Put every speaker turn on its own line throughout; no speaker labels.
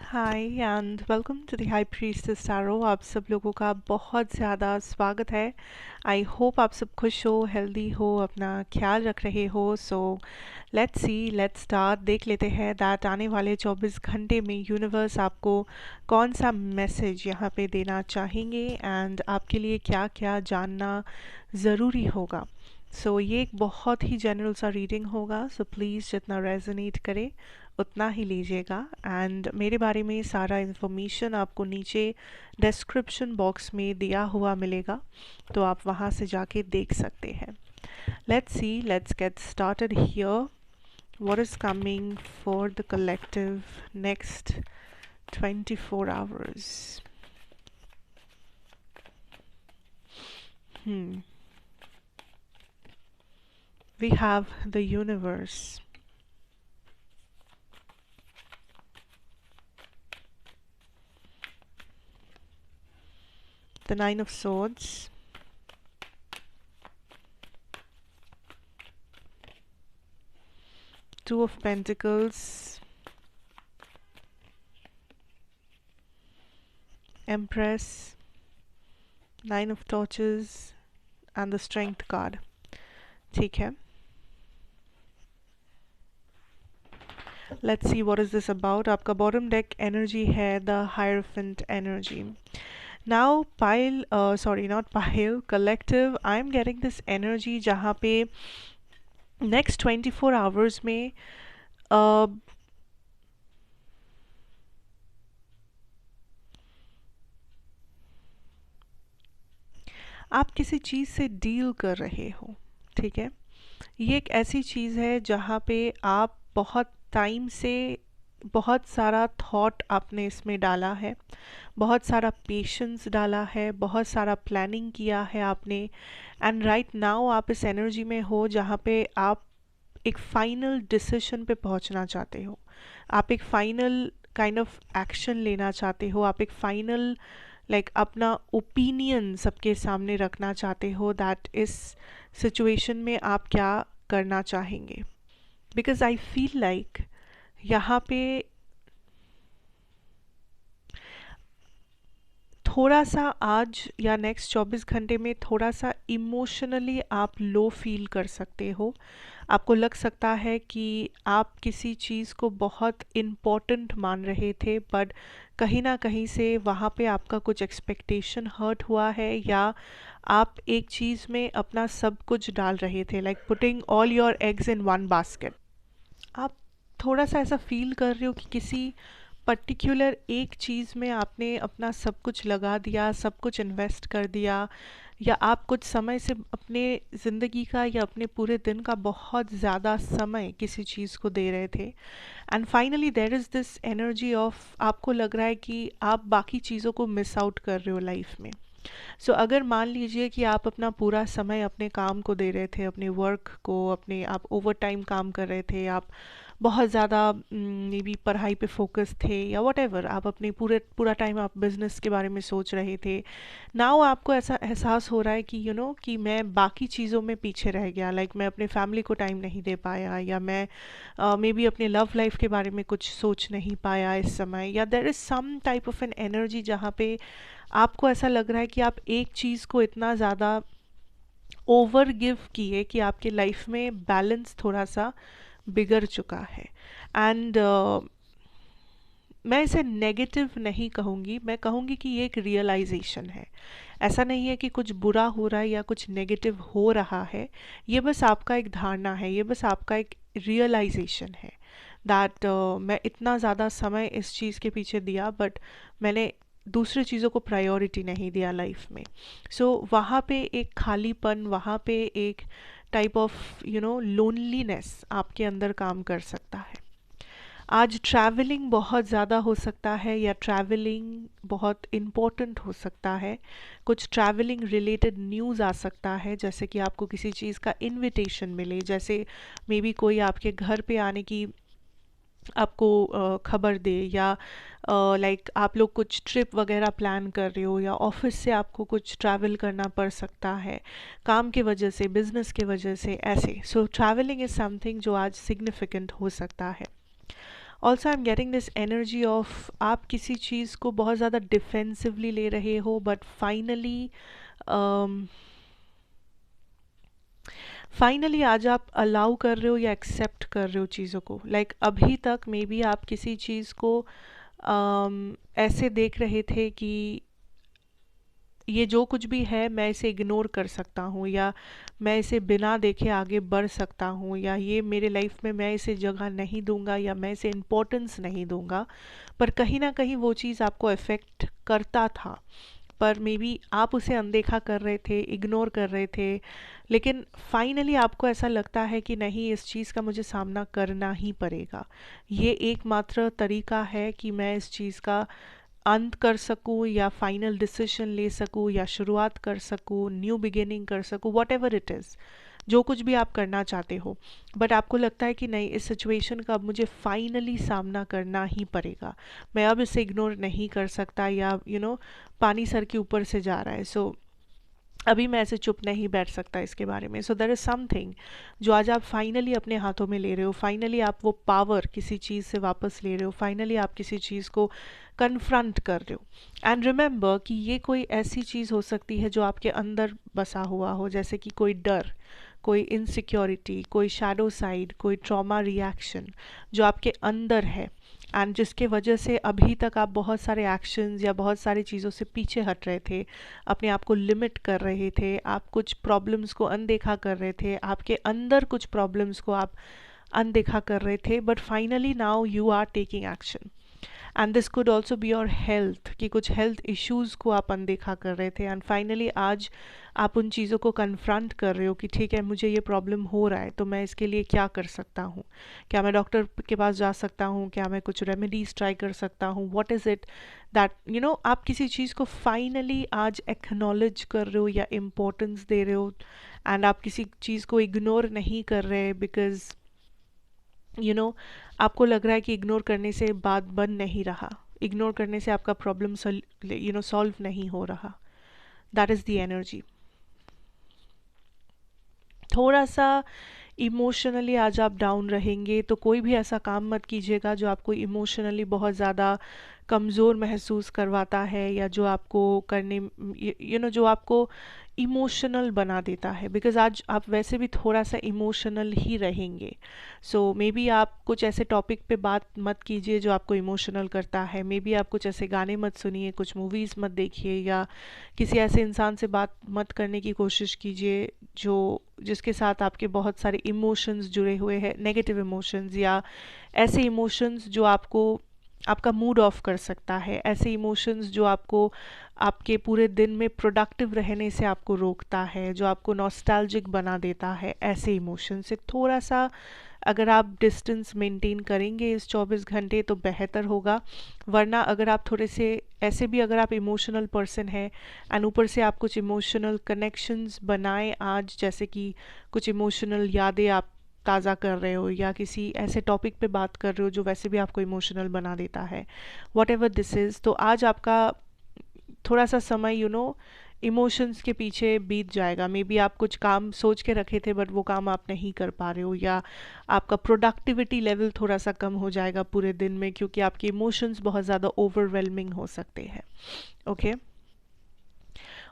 Hi and welcome to the High Priestess Tarot. आप सब लोगों का बहुत ज़्यादा स्वागत है। आई होप आप सब खुश हो, हेल्दी हो, अपना ख्याल रख रहे हो। So let's start. देख लेते हैं दैट आने वाले 24 घंटे में यूनिवर्स आपको कौन सा मैसेज यहाँ पे देना चाहेंगे एंड आपके लिए क्या क्या जानना ज़रूरी होगा। ये एक बहुत ही जनरल सा रीडिंग होगा, सो प्लीज़ जितना रेजोनेट करे उतना ही लीजिएगा। एंड मेरे बारे में सारा इन्फॉर्मेशन आपको नीचे डिस्क्रिप्शन बॉक्स में दिया हुआ मिलेगा, तो आप वहाँ से जाके देख सकते हैं। Let's get started here. What is coming for the collective next 24 hours? We have the universe. The Nine of Swords. Two of Pentacles. Empress. Nine of Torches. And the Strength card. ठीक है. Let's see what is this about. आपका bottom deck energy है the Hierophant energy. Now not pile, collective, I'm getting this energy जहाँ पे next 24 hours में आप किसी चीज़ से डील कर रहे हो, ठीक है। ये एक ऐसी चीज़ है जहाँ पे आप बहुत टाइम से बहुत सारा थॉट आपने इसमें डाला है, बहुत सारा पेशेंस डाला है, बहुत सारा प्लानिंग किया है आपने। एंड राइट नाउ आप इस एनर्जी में हो जहाँ पे आप एक फाइनल डिसीजन पे पहुँचना चाहते हो, आप एक फाइनल काइंड ऑफ एक्शन लेना चाहते हो, आप एक फाइनल अपना ओपिनियन सबके सामने रखना चाहते हो दैट इस सिचुएशन में आप क्या करना चाहेंगे। बिकॉज आई फील लाइक यहाँ पे थोड़ा सा आज या नेक्स्ट 24 घंटे में थोड़ा सा इमोशनली आप लो फील कर सकते हो। आपको लग सकता है कि आप किसी चीज़ को बहुत इम्पोर्टेंट मान रहे थे, बट कहीं ना कहीं से वहाँ पे आपका कुछ एक्सपेक्टेशन हर्ट हुआ है, या आप एक चीज़ में अपना सब कुछ डाल रहे थे, like putting all your eggs in one basket. आप थोड़ा सा ऐसा फील कर रहे हो कि किसी पर्टिकुलर एक चीज़ में आपने अपना सब कुछ लगा दिया, सब कुछ इन्वेस्ट कर दिया, या आप कुछ समय से अपने ज़िंदगी का या अपने पूरे दिन का बहुत ज़्यादा समय किसी चीज़ को दे रहे थे। And finally there is this energy of आपको लग रहा है कि आप बाकी चीज़ों को मिस आउट कर रहे हो लाइफ में। अगर मान लीजिए कि आप अपना पूरा समय अपने काम को दे रहे थे, अपने वर्क को, अपने आप ओवर टाइम काम कर रहे थे, आप बहुत ज़्यादा मे बी पढ़ाई पे फोकस थे, या वट एवर, आप अपने पूरा टाइम आप बिज़नेस के बारे में सोच रहे थे। नाउ आपको ऐसा एहसास हो रहा है कि कि मैं बाकी चीज़ों में पीछे रह गया, मैं अपने फैमिली को टाइम नहीं दे पाया, या मैं मे बी अपने लव लाइफ के बारे में कुछ सोच नहीं पाया इस समय, या there is some type of an energy जहाँ पे आपको ऐसा लग रहा है कि आप एक चीज़ को इतना ज़्यादा ओवर गिव किए कि आपके लाइफ में बैलेंस थोड़ा सा बिगड़ चुका है। एंड मैं इसे नेगेटिव नहीं कहूँगी, मैं कहूँगी कि ये एक रियलाइजेशन है। ऐसा नहीं है कि कुछ बुरा हो रहा है या कुछ नेगेटिव हो रहा है, ये बस आपका एक धारणा है, ये बस आपका एक रियलाइजेशन है दैट मैं इतना ज़्यादा समय इस चीज़ के पीछे दिया, बट मैंने दूसरी चीज़ों को प्रायोरिटी नहीं दिया लाइफ में। वहाँ पे एक खालीपन, वहाँ पे एक टाइप ऑफ लोनलीनेस आपके अंदर काम कर सकता है। आज ट्रैवलिंग बहुत ज़्यादा हो सकता है, या ट्रैवलिंग बहुत इम्पोर्टेंट हो सकता है। कुछ ट्रैवलिंग रिलेटेड न्यूज़ आ सकता है, जैसे कि आपको किसी चीज़ का इनविटेशन मिले, जैसे मे बी कोई आपके घर पे आने की आपको खबर दे, या आप लोग कुछ ट्रिप वगैरह प्लान कर रहे हो, या ऑफिस से आपको कुछ ट्रैवल करना पड़ सकता है काम के वजह से, बिजनेस के वजह से, ऐसे। ट्रैवलिंग इज़ समथिंग जो आज सिग्निफिकेंट हो सकता है। Also I am getting this energy of आप किसी चीज़ को बहुत ज़्यादा डिफेंसिवली ले रहे हो, बट फाइनली आज आप अलाउ कर रहे हो या एक्सेप्ट कर रहे हो चीज़ों को। लाइक अभी तक मे बी आप किसी चीज़ को ऐसे देख रहे थे कि ये जो कुछ भी है मैं इसे इग्नोर कर सकता हूँ, या मैं इसे बिना देखे आगे बढ़ सकता हूँ, या ये मेरे लाइफ में मैं इसे जगह नहीं दूंगा, या मैं इसे इम्पोर्टेंस नहीं दूंगा। पर कहीं ना कहीं वो चीज़ आपको अफेक्ट करता था, पर मे बी आप उसे अनदेखा कर रहे थे, इग्नोर कर रहे थे। लेकिन फाइनली आपको ऐसा लगता है कि नहीं, इस चीज़ का मुझे सामना करना ही पड़ेगा। ये एकमात्र तरीका है कि मैं इस चीज़ का अंत कर सकूँ, या फाइनल डिसीजन ले सकूँ, या शुरुआत कर सकूँ, न्यू बिगिनिंग कर सकूँ, वॉट एवर इट इज़, जो कुछ भी आप करना चाहते हो। बट आपको लगता है कि नहीं, इस सिचुएशन का अब मुझे फाइनली सामना करना ही पड़ेगा, मैं अब इसे इग्नोर नहीं कर सकता, या पानी सर के ऊपर से जा रहा है, सो अभी मैं ऐसे चुप नहीं बैठ सकता इसके बारे में। सो देयर इज़ समथिंग जो आज आप फाइनली अपने हाथों में ले रहे हो। फाइनली आप वो पावर किसी चीज़ से वापस ले रहे हो। फाइनली आप किसी चीज़ को कन्फ्रंट कर रहे हो। एंड रिमेंबर कि ये कोई ऐसी चीज़ हो सकती है जो आपके अंदर बसा हुआ हो, जैसे कि कोई डर, कोई इनसिक्योरिटी, कोई शैडो साइड, कोई ट्रॉमा रिएक्शन जो आपके अंदर है, एंड जिसके वजह से अभी तक आप बहुत सारे एक्शंस या बहुत सारी चीज़ों से पीछे हट रहे थे, अपने आप को लिमिट कर रहे थे, आप कुछ प्रॉब्लम्स को अनदेखा कर रहे थे, आपके अंदर कुछ प्रॉब्लम्स को आप अनदेखा कर रहे थे। But finally now you are taking action, and this could also be your health, कि कुछ हेल्थ इश्यूज़ को आप अनदेखा कर रहे थे, एंड फाइनली आज आप उन चीज़ों को कन्फ्रंट कर रहे हो कि ठीक है, मुझे ये प्रॉब्लम हो रहा है, तो मैं इसके लिए क्या कर सकता हूँ। क्या मैं डॉक्टर के पास जा सकता हूँ? क्या मैं कुछ रेमेडीज़ ट्राई कर सकता हूँ? व्हाट इज़ इट दैट आप किसी चीज़ को फाइनली आज एक्नॉलेज कर रहे हो या इम्पोर्टेंस दे रहे हो, एंड आप किसी चीज़ को इग्नोर नहीं कर रहे, बिकॉज आपको लग रहा है कि इग्नोर करने से बात बन नहीं रहा, इग्नोर करने से आपका प्रॉब्लम सॉल्व नहीं हो रहा। That is the energy. थोड़ा सा इमोशनली आज आप डाउन रहेंगे, तो कोई भी ऐसा काम मत कीजिएगा जो आपको इमोशनली बहुत ज़्यादा कमज़ोर महसूस करवाता है, या जो आपको करने जो आपको इमोशनल बना देता है, बिकॉज आज आप वैसे भी थोड़ा सा इमोशनल ही रहेंगे। सो मे बी आप कुछ ऐसे टॉपिक पे बात मत कीजिए जो आपको इमोशनल करता है। मे बी आप कुछ ऐसे गाने मत सुनिए, कुछ मूवीज़ मत देखिए, या किसी ऐसे इंसान से बात मत करने की कोशिश कीजिए जिसके साथ आपके बहुत सारे इमोशंस जुड़े हुए हैं, नेगेटिव इमोशंस, या ऐसे इमोशंस जो आपका मूड ऑफ कर सकता है, ऐसे इमोशंस जो आपको आपके पूरे दिन में प्रोडक्टिव रहने से आपको रोकता है, जो आपको नॉस्टैल्जिक बना देता है। ऐसे इमोशन से थोड़ा सा अगर आप डिस्टेंस मेंटेन करेंगे इस 24 घंटे तो बेहतर होगा। वरना अगर आप थोड़े से ऐसे भी अगर आप इमोशनल पर्सन हैं, एंड ऊपर से आप कुछ इमोशनल कनेक्शंस बनाएं आज, जैसे कि कुछ इमोशनल यादें आप ताज़ा कर रहे हो, या किसी ऐसे टॉपिक पे बात कर रहे हो जो वैसे भी आपको इमोशनल बना देता है, वॉट एवर दिस इज़, तो आज आपका थोड़ा सा समय इमोशंस के पीछे बीत जाएगा। मे बी आप कुछ काम सोच के रखे थे बट वो काम आप नहीं कर पा रहे हो, या आपका प्रोडक्टिविटी लेवल थोड़ा सा कम हो जाएगा पूरे दिन में, क्योंकि आपके इमोशंस बहुत ज़्यादा ओवरवेलमिंग हो सकते हैं। Okay,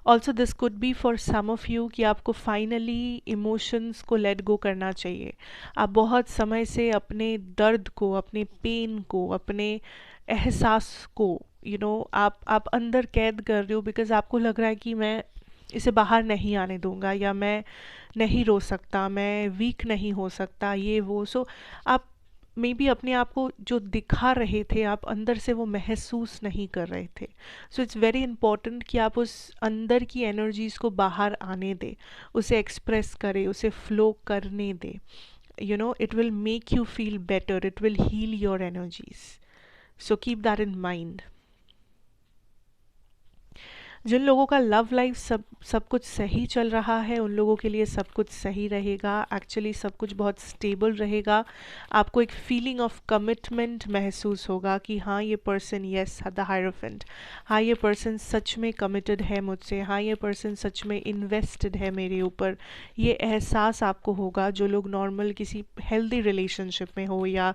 also this could be for some of you कि आपको फाइनली इमोशंस को लेट गो करना चाहिए। आप बहुत समय से अपने दर्द को, अपने पेन को, अपने एहसास को आप अंदर कैद कर रहे हो, बिकॉज आपको लग रहा है कि मैं इसे बाहर नहीं आने दूंगा, या मैं नहीं रो सकता, मैं वीक नहीं हो सकता, ये वो। सो आप मे बी अपने आप को जो दिखा रहे थे, आप अंदर से वो महसूस नहीं कर रहे थे। सो इट्स वेरी इंपॉर्टेंट कि आप उस अंदर की एनर्जीज़ को बाहर आने दें, उसे एक्सप्रेस करें, उसे फ्लो करने दें। It will make you feel better, it will heal your energies. So keep that in mind. जिन लोगों का लव लाइफ सब कुछ सही चल रहा है उन लोगों के लिए सब कुछ सही रहेगा, एक्चुअली सब कुछ बहुत स्टेबल रहेगा। आपको एक फीलिंग ऑफ कमिटमेंट महसूस होगा कि हाँ ये पर्सन, यस द हायरोफेंट, हाँ ये पर्सन सच में कमिटेड है मुझसे, हाँ ये पर्सन सच में इन्वेस्टेड है मेरे ऊपर। ये एहसास आपको होगा। जो लोग नॉर्मल किसी हेल्दी रिलेशनशिप में हो या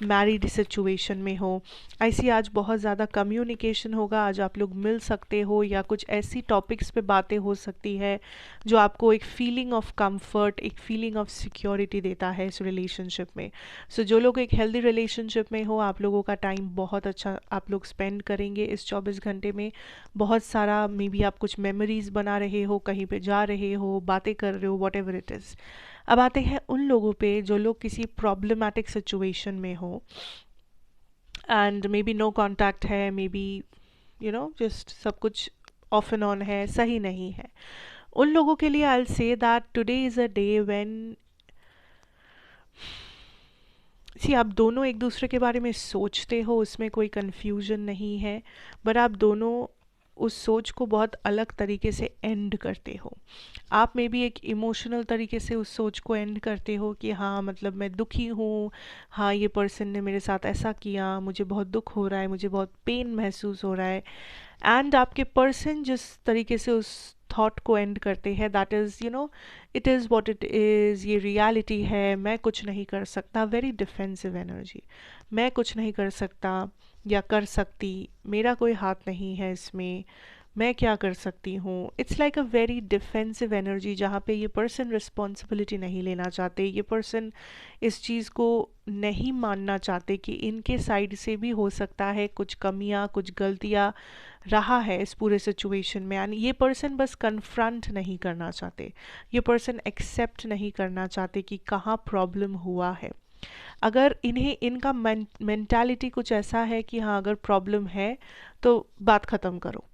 मैरिड सिचुएशन में हो, ऐसी आज बहुत ज़्यादा कम्युनिकेशन होगा, आज आप लोग मिल सकते हो या कुछ ऐसी टॉपिक्स पे बातें हो सकती है जो आपको एक फीलिंग ऑफ कंफर्ट, एक फीलिंग ऑफ सिक्योरिटी देता है इस रिलेशनशिप में। सो जो लोग एक हेल्दी रिलेशनशिप में हो, आप लोगों का टाइम बहुत अच्छा आप लोग स्पेंड करेंगे इस 24 घंटे में। बहुत सारा मे बी आप कुछ मेमोरीज बना रहे हो, कहीं पे जा रहे हो, बातें कर रहे हो, वॉट एवर इट इज़। अब आते हैं उन लोगों पे जो लोग किसी प्रॉब्लमैटिक सिचुएशन में हो and maybe no contact है, मे बी जस्ट सब कुछ ऑफ एंड ऑन है, सही नहीं है। उन लोगों के लिए I will say that today is a day when see आप दोनों एक दूसरे के बारे में सोचते हो, उसमें कोई कन्फ्यूजन नहीं है, बट आप दोनों उस सोच को बहुत अलग तरीके से एंड करते हो। आप में भी एक इमोशनल तरीके से उस सोच को एंड करते हो कि हाँ मतलब मैं दुखी हूँ, हाँ ये पर्सन ने मेरे साथ ऐसा किया, मुझे बहुत दुख हो रहा है, मुझे बहुत पेन महसूस हो रहा है। एंड आपके पर्सन जिस तरीके से उस थॉट को एंड करते हैं, that is it is what it is, ये रियलिटी है, मैं कुछ नहीं कर सकता, वेरी डिफेंसिव एनर्जी। मैं कुछ नहीं कर सकता या कर सकती, मेरा कोई हाथ नहीं है इसमें, मैं क्या कर सकती हूँ। It's like a very defensive energy जहाँ पे ये पर्सन रिस्पॉन्सिबिलिटी नहीं लेना चाहते, ये पर्सन इस चीज़ को नहीं मानना चाहते कि इनके साइड से भी हो सकता है कुछ कमियाँ, कुछ गलतियाँ रहा है इस पूरे सिचुएशन में। एंड ये पर्सन बस कन्फ्रंट नहीं करना चाहते, ये पर्सन एक्सेप्ट नहीं करना चाहते कि कहाँ प्रॉब्लम हुआ है। अगर इन्हें इनका मेंटालिटी कुछ ऐसा है कि हाँ अगर प्रॉब्लम है तो बात ख़त्म करो,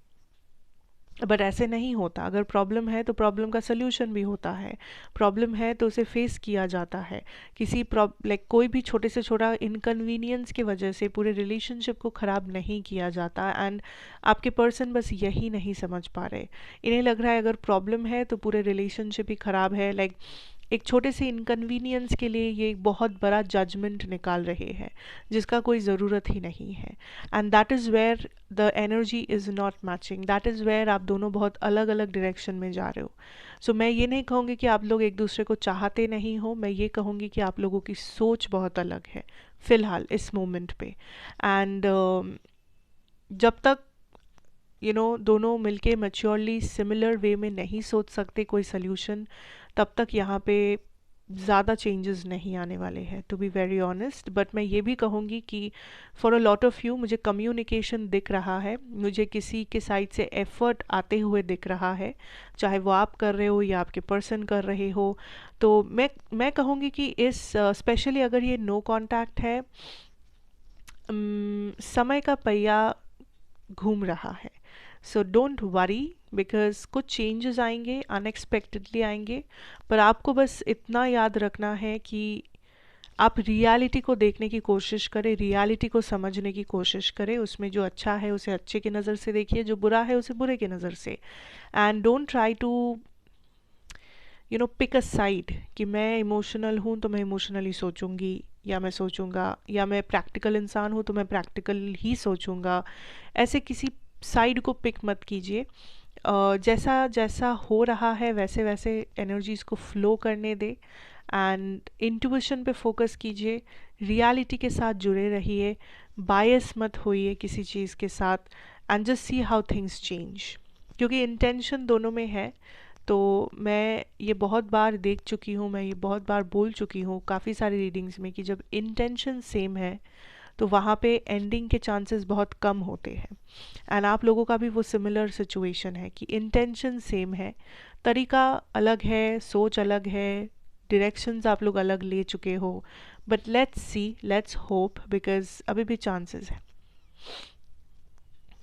बट ऐसे नहीं होता। अगर प्रॉब्लम है तो प्रॉब्लम का सल्यूशन भी होता है, प्रॉब्लम है तो उसे फेस किया जाता है। किसी लाइक कोई भी छोटे से छोटा इनकन्वीनियंस की वजह से पूरे रिलेशनशिप को ख़राब नहीं किया जाता। एंड आपके पर्सन बस यही नहीं समझ पा रहे, इन्हें लग रहा है अगर प्रॉब्लम है तो पूरे रिलेशनशिप ही ख़राब है। लाइक एक छोटे से इनकन्वीनियंस के लिए ये एक बहुत बड़ा जजमेंट निकाल रहे हैं जिसका कोई ज़रूरत ही नहीं है। And that is where the energy is not matching, that is where आप दोनों बहुत अलग अलग डायरेक्शन में जा रहे हो। सो मैं ये नहीं कहूँगी कि आप लोग एक दूसरे को चाहते नहीं हो, मैं ये कहूँगी कि आप लोगों की सोच बहुत अलग है फ़िलहाल इस मोमेंट पे। एंड जब तक दोनों मिलके मैच्योरली सिमिलर वे में नहीं सोच सकते कोई सल्यूशन, तब तक यहाँ पे ज़्यादा चेंजेस नहीं आने वाले हैं, to be very honest. But मैं ये भी कहूँगी कि for a lot of you मुझे कम्युनिकेशन दिख रहा है, मुझे किसी के साइड से एफर्ट आते हुए दिख रहा है, चाहे वो आप कर रहे हो या आपके पर्सन कर रहे हो। तो मैं कहूँगी कि इस स्पेशली अगर ये नो कांटेक्ट है, समय का पहिया घूम रहा है। सो डोंट वरी, बिकॉज कुछ चेंजेस आएंगे, अनएक्सपेक्टेडली आएंगे। पर आपको बस इतना याद रखना है कि आप रियलिटी को देखने की कोशिश करें, रियलिटी को समझने की कोशिश करें, उसमें जो अच्छा है उसे अच्छे की नज़र से देखिए, जो बुरा है उसे बुरे की नज़र से। And don't try to pick a side कि मैं इमोशनल हूँ तो मैं इमोशनली सोचूंगी या मैं सोचूंगा, या मैं प्रैक्टिकल इंसान हूँ तो मैं प्रैक्टिकल ही सोचूंगा। ऐसे किसी साइड को पिक मत कीजिए। जैसा जैसा हो रहा है वैसे वैसे एनर्जीज को फ्लो करने दे एंड इंट्यूशन पे फोकस कीजिए, रियलिटी के साथ जुड़े रहिए, बायस मत होइए किसी चीज़ के साथ, and just see how things change. क्योंकि इंटेंशन दोनों में है। तो मैं ये बहुत बार देख चुकी हूँ, मैं ये बहुत बार बोल चुकी हूँ काफ़ी सारी रीडिंग्स में कि जब इंटेंशन सेम है तो वहाँ पे एंडिंग के चांसेस बहुत कम होते हैं। एंड आप लोगों का भी वो सिमिलर सिचुएशन है कि इंटेंशन सेम है, तरीका अलग है, सोच अलग है, डायरेक्शंस आप लोग अलग ले चुके हो। But let's see, let's hope, because अभी भी चांसेस है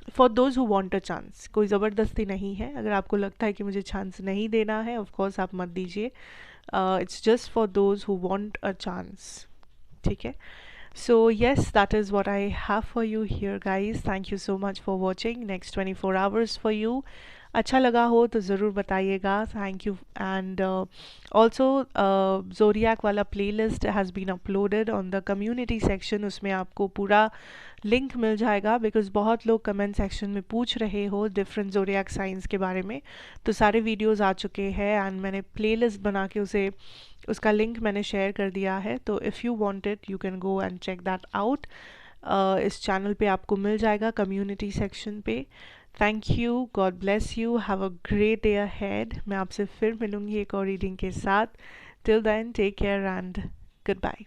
for those who want a chance. कोई ज़बरदस्ती नहीं है, अगर आपको लगता है कि मुझे चांस नहीं देना है, ऑफ कोर्स आप मत दीजिए। It's just for those who want a chance, ठीक है। So yes, that is what I have for you here, guys. Thank you so much for watching. Next 24 hours for you. अच्छा लगा हो तो ज़रूर बताइएगा। Thank you. And also zodiac वाला playlist has been uploaded on the community section, उसमें आपको पूरा लिंक मिल जाएगा, बिकॉज़ बहुत लोग कमेंट सेक्शन में पूछ रहे हो डिफरेंट ज़ोडिएक साइंस के बारे में। तो सारे वीडियोस आ चुके हैं एंड मैंने प्लेलिस्ट बना के उसका लिंक मैंने शेयर कर दिया है। तो if you want it you can go and check that out. इस चैनल पे आपको मिल जाएगा कम्युनिटी सेक्शन पे। Thank you, God bless you, have a great day ahead. मैं आपसे फिर मिलूंगी एक और रीडिंग के साथ। Till then take care and good bye.